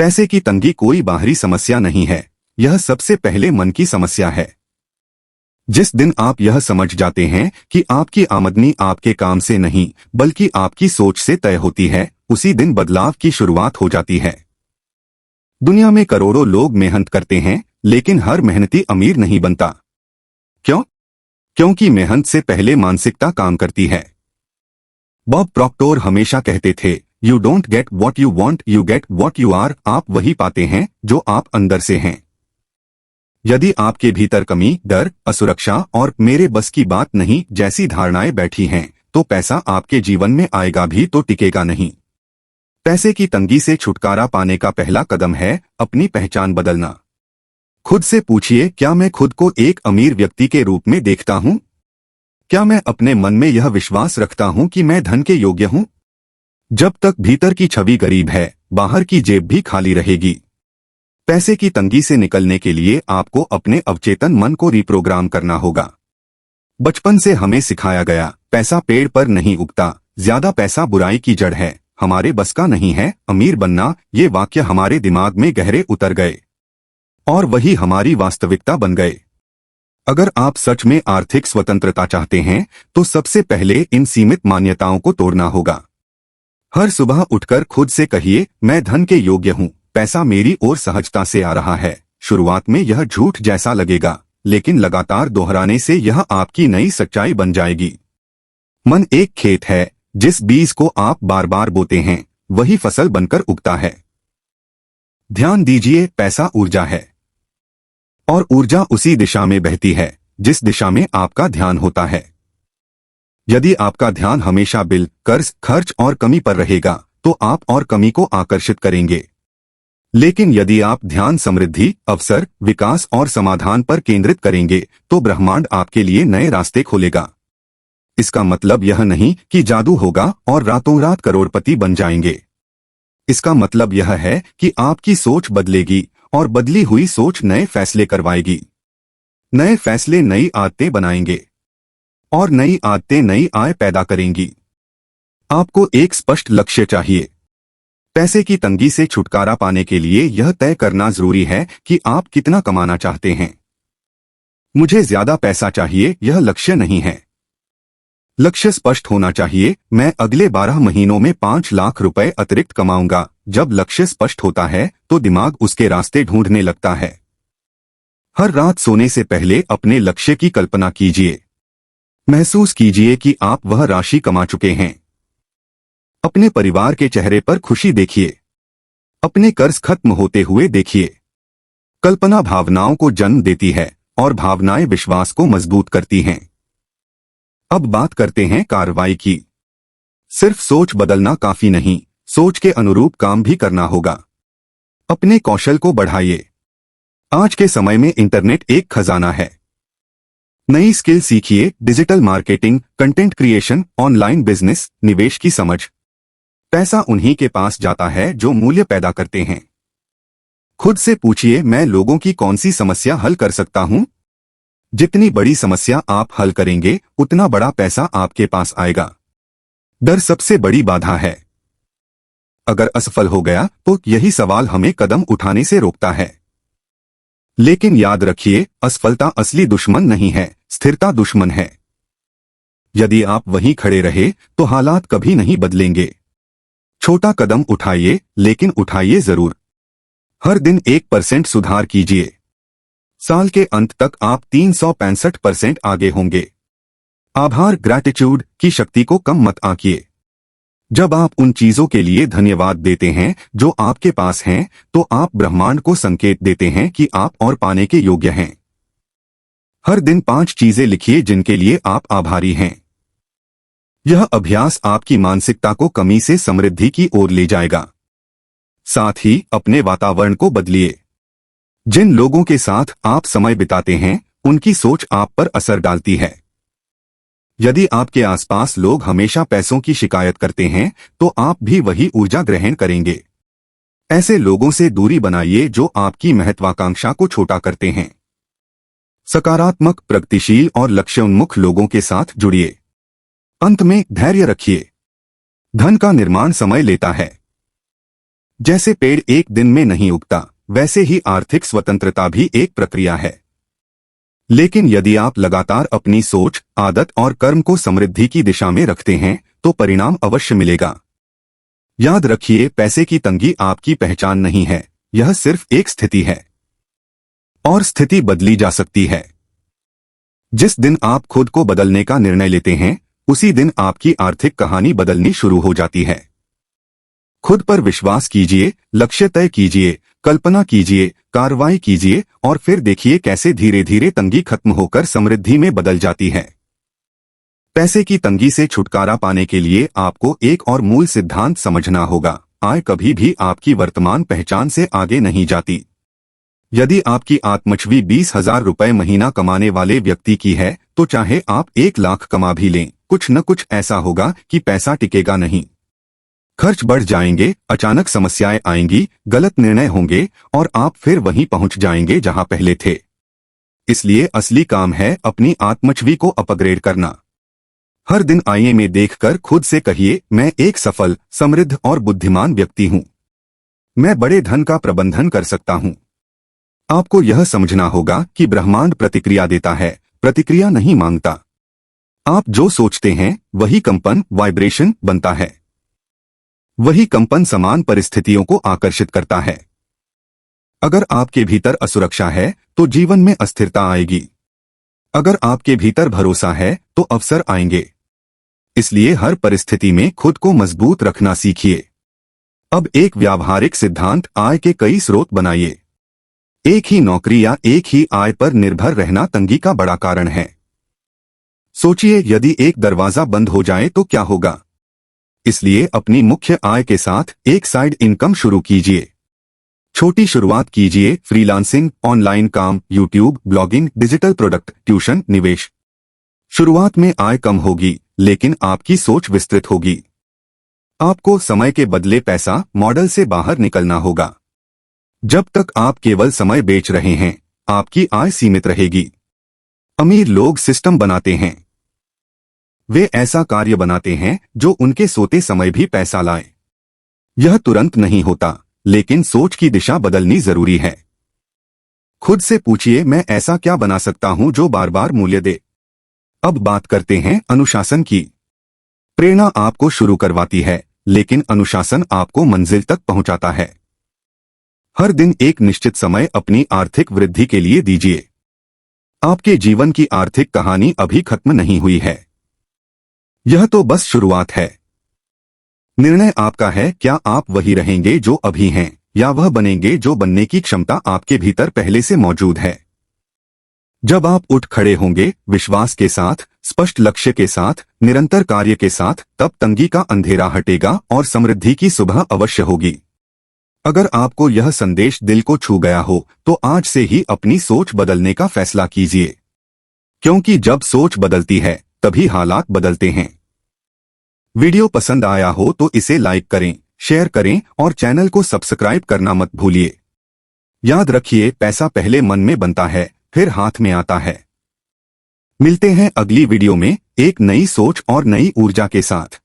पैसे की तंगी कोई बाहरी समस्या नहीं है, यह सबसे पहले मन की समस्या है। जिस दिन आप यह समझ जाते हैं कि आपकी आमदनी आपके काम से नहीं बल्कि आपकी सोच से तय होती है, उसी दिन बदलाव की शुरुआत हो जाती है। दुनिया में करोड़ों लोग मेहनत करते हैं, लेकिन हर मेहनती अमीर नहीं बनता। क्यों? क्योंकि मेहनत से पहले मानसिकता काम करती है। बॉब प्रॉक्टर हमेशा कहते थे, you don't get what you want, you get what you are. आप वही पाते हैं जो आप अंदर से हैं। यदि आपके भीतर कमी, डर, असुरक्षा और मेरे बस की बात नहीं जैसी धारणाएं बैठी हैं, तो पैसा आपके जीवन में आएगा भी तो टिकेगा नहीं। पैसे की तंगी से छुटकारा पाने का पहला कदम है अपनी पहचान बदलना। खुद से पूछिए, क्या मैं खुद को एक अमीर व्यक्ति के रूप में देखता हूं? क्या मैं अपने मन में यह विश्वास रखता हूं कि मैं धन के योग्य हूं? जब तक भीतर की छवि गरीब है, बाहर की जेब भी खाली रहेगी। पैसे की तंगी से निकलने के लिए आपको अपने अवचेतन मन को रिप्रोग्राम करना होगा। बचपन से हमें सिखाया गया, पैसा पेड़ पर नहीं उगता, ज्यादा पैसा बुराई की जड़ है, हमारे बस का नहीं है अमीर बनना। ये वाक्य हमारे दिमाग में गहरे उतर गए और वही हमारी वास्तविकता बन गए। अगर आप सच में आर्थिक स्वतंत्रता चाहते हैं, तो सबसे पहले इन सीमित मान्यताओं को तोड़ना होगा। हर सुबह उठकर खुद से कहिए, मैं धन के योग्य हूं, पैसा मेरी ओर सहजता से आ रहा है। शुरुआत में यह झूठ जैसा लगेगा, लेकिन लगातार दोहराने से यह आपकी नई सच्चाई बन जाएगी। मन एक खेत है, जिस बीज को आप बार बार बोते हैं वही फसल बनकर उगता है। ध्यान दीजिए, पैसा ऊर्जा है और ऊर्जा उसी दिशा में बहती है जिस दिशा में आपका ध्यान होता है। यदि आपका ध्यान हमेशा बिल, कर्ज, खर्च और कमी पर रहेगा, तो आप और कमी को आकर्षित करेंगे। लेकिन यदि आप ध्यान समृद्धि, अवसर, विकास और समाधान पर केंद्रित करेंगे, तो ब्रह्मांड आपके लिए नए रास्ते खोलेगा। इसका मतलब यह नहीं कि जादू होगा और रातों रात करोड़पति बन जाएंगे। इसका मतलब यह है कि आपकी सोच बदलेगी और बदली हुई सोच नए फैसले करवाएगी। नए फैसले नई आदतें बनाएंगे और नई आदतें नई आय पैदा करेंगी। आपको एक स्पष्ट लक्ष्य चाहिए। पैसे की तंगी से छुटकारा पाने के लिए यह तय करना जरूरी है कि आप कितना कमाना चाहते हैं। मुझे ज्यादा पैसा चाहिए, यह लक्ष्य नहीं है। लक्ष्य स्पष्ट होना चाहिए, मैं अगले 12 महीनों में 5 लाख रुपए अतिरिक्त कमाऊंगा। जब लक्ष्य स्पष्ट होता है, तो दिमाग उसके रास्ते ढूंढने लगता है। हर रात सोने से पहले अपने लक्ष्य की कल्पना कीजिए। महसूस कीजिए कि आप वह राशि कमा चुके हैं। अपने परिवार के चेहरे पर खुशी देखिए। अपने कर्ज खत्म होते हुए देखिए। कल्पना भावनाओं को जन्म देती है और भावनाएं विश्वास को मजबूत करती हैं। अब बात करते हैं कार्रवाई की। सिर्फ सोच बदलना काफी नहीं, सोच के अनुरूप काम भी करना होगा। अपने कौशल को बढ़ाइए। आज के समय में इंटरनेट एक खजाना है। नई स्किल सीखिए, digital marketing, content creation, online business, निवेश की समझ। पैसा उन्हीं के पास जाता है जो मूल्य पैदा करते हैं। खुद से पूछिए, मैं लोगों की कौन सी समस्या हल कर सकता हूं? जितनी बड़ी समस्या आप हल करेंगे, उतना बड़ा पैसा आपके पास आएगा। डर सबसे बड़ी बाधा है। अगर असफल हो गया, तो यही सवाल हमें कदम उठाने से रोकता है। लेकिन याद रखिए, असफलता असली दुश्मन नहीं है, स्थिरता दुश्मन है। यदि आप वहीं खड़े रहे, तो हालात कभी नहीं बदलेंगे। छोटा कदम उठाइए, लेकिन उठाइए जरूर। हर दिन 1% सुधार कीजिए। साल के अंत तक आप 365% आगे होंगे। आभार, ग्रैटिट्यूड की शक्ति को कम मत आंकिए। जब आप उन चीजों के लिए धन्यवाद देते हैं जो आपके पास हैं, तो आप ब्रह्मांड को संकेत देते हैं कि आप और पाने के योग्य हैं। हर दिन 5 चीजें लिखिए जिनके लिए आप आभारी हैं। यह अभ्यास आपकी मानसिकता को कमी से समृद्धि की ओर ले जाएगा। साथ ही अपने वातावरण को बदलिए। जिन लोगों के साथ आप समय बिताते हैं, उनकी सोच आप पर असर डालती है। यदि आपके आसपास लोग हमेशा पैसों की शिकायत करते हैं, तो आप भी वही ऊर्जा ग्रहण करेंगे। ऐसे लोगों से दूरी बनाइए जो आपकी महत्वाकांक्षा को छोटा करते हैं। सकारात्मक, प्रगतिशील और लक्ष्योन्मुख लोगों के साथ जुड़िए। अंत में धैर्य रखिए। धन का निर्माण समय लेता है। जैसे पेड़ एक दिन में नहीं उगता, वैसे ही आर्थिक स्वतंत्रता भी एक प्रक्रिया है। लेकिन यदि आप लगातार अपनी सोच, आदत और कर्म को समृद्धि की दिशा में रखते हैं तो परिणाम अवश्य मिलेगा। याद रखिए, पैसे की तंगी आपकी पहचान नहीं है, यह सिर्फ एक स्थिति है और स्थिति बदली जा सकती है। जिस दिन आप खुद को बदलने का निर्णय लेते हैं, उसी दिन आपकी आर्थिक कहानी बदलनी शुरू हो जाती है। खुद पर विश्वास कीजिए, लक्ष्य तय कीजिए, कल्पना कीजिए, कार्रवाई कीजिए और फिर देखिए कैसे धीरे धीरे तंगी खत्म होकर समृद्धि में बदल जाती है। पैसे की तंगी से छुटकारा पाने के लिए आपको एक और मूल सिद्धांत समझना होगा। आय कभी भी आपकी वर्तमान पहचान से आगे नहीं जाती। यदि आपकी आत्मछवि 20,000 रुपए महीना कमाने वाले व्यक्ति की है, तो चाहे आप 1 लाख कमा भी लें, कुछ न कुछ ऐसा होगा कि पैसा टिकेगा नहीं। खर्च बढ़ जाएंगे, अचानक समस्याएं आएंगी, गलत निर्णय होंगे और आप फिर वहीं पहुंच जाएंगे जहां पहले थे। इसलिए असली काम है अपनी आत्मछवि को अपग्रेड करना। हर दिन आईने में देखकर खुद से कहिए, मैं एक सफल, समृद्ध और बुद्धिमान व्यक्ति हूं। मैं बड़े धन का प्रबंधन कर सकता हूं। आपको यह समझना होगा कि ब्रह्मांड प्रतिक्रिया देता है, प्रतिक्रिया नहीं मांगता। आप जो सोचते हैं वही कंपन, वाइब्रेशन बनता है। वही कंपन समान परिस्थितियों को आकर्षित करता है। अगर आपके भीतर असुरक्षा है तो जीवन में अस्थिरता आएगी। अगर आपके भीतर भरोसा है तो अवसर आएंगे। इसलिए हर परिस्थिति में खुद को मजबूत रखना सीखिए। अब एक व्यावहारिक सिद्धांत, आय के कई स्रोत बनाइए। एक ही नौकरी या एक ही आय पर निर्भर रहना तंगी का बड़ा कारण है। सोचिए, यदि एक दरवाजा बंद हो जाए तो क्या होगा। इसलिए अपनी मुख्य आय के साथ एक साइड इनकम शुरू कीजिए। छोटी शुरुआत कीजिए, फ्रीलांसिंग, ऑनलाइन काम, YouTube, blogging, digital product, tuition, निवेश। शुरुआत में आय कम होगी, लेकिन आपकी सोच विस्तृत होगी। आपको समय के बदले पैसा मॉडल से बाहर निकलना होगा। जब तक आप केवल समय बेच रहे हैं, आपकी आय सीमित रहेगी। अमीर लोग सिस्टम बनाते हैं। वे ऐसा कार्य बनाते हैं जो उनके सोते समय भी पैसा लाए। यह तुरंत नहीं होता, लेकिन सोच की दिशा बदलनी जरूरी है। खुद से पूछिए, मैं ऐसा क्या बना सकता हूं जो बार बार मूल्य दे। अब बात करते हैं अनुशासन की। प्रेरणा आपको शुरू करवाती है, लेकिन अनुशासन आपको मंजिल तक पहुंचाता है। हर दिन एक निश्चित समय अपनी आर्थिक वृद्धि के लिए दीजिए। आपके जीवन की आर्थिक कहानी अभी खत्म नहीं हुई है। यह तो बस शुरुआत है। निर्णय आपका है, क्या आप वही रहेंगे जो अभी हैं या वह बनेंगे जो बनने की क्षमता आपके भीतर पहले से मौजूद है। जब आप उठ खड़े होंगे विश्वास के साथ, स्पष्ट लक्ष्य के साथ, निरंतर कार्य के साथ, तब तंगी का अंधेरा हटेगा और समृद्धि की सुबह अवश्य होगी। अगर आपको यह संदेश दिल को छू गया हो तो आज से ही अपनी सोच बदलने का फैसला कीजिए, क्योंकि जब सोच बदलती है तभी हालात बदलते हैं। वीडियो पसंद आया हो तो इसे लाइक करें, शेयर करें और चैनल को सब्सक्राइब करना मत भूलिए। याद रखिए, पैसा पहले मन में बनता है, फिर हाथ में आता है। मिलते हैं अगली वीडियो में एक नई सोच और नई ऊर्जा के साथ।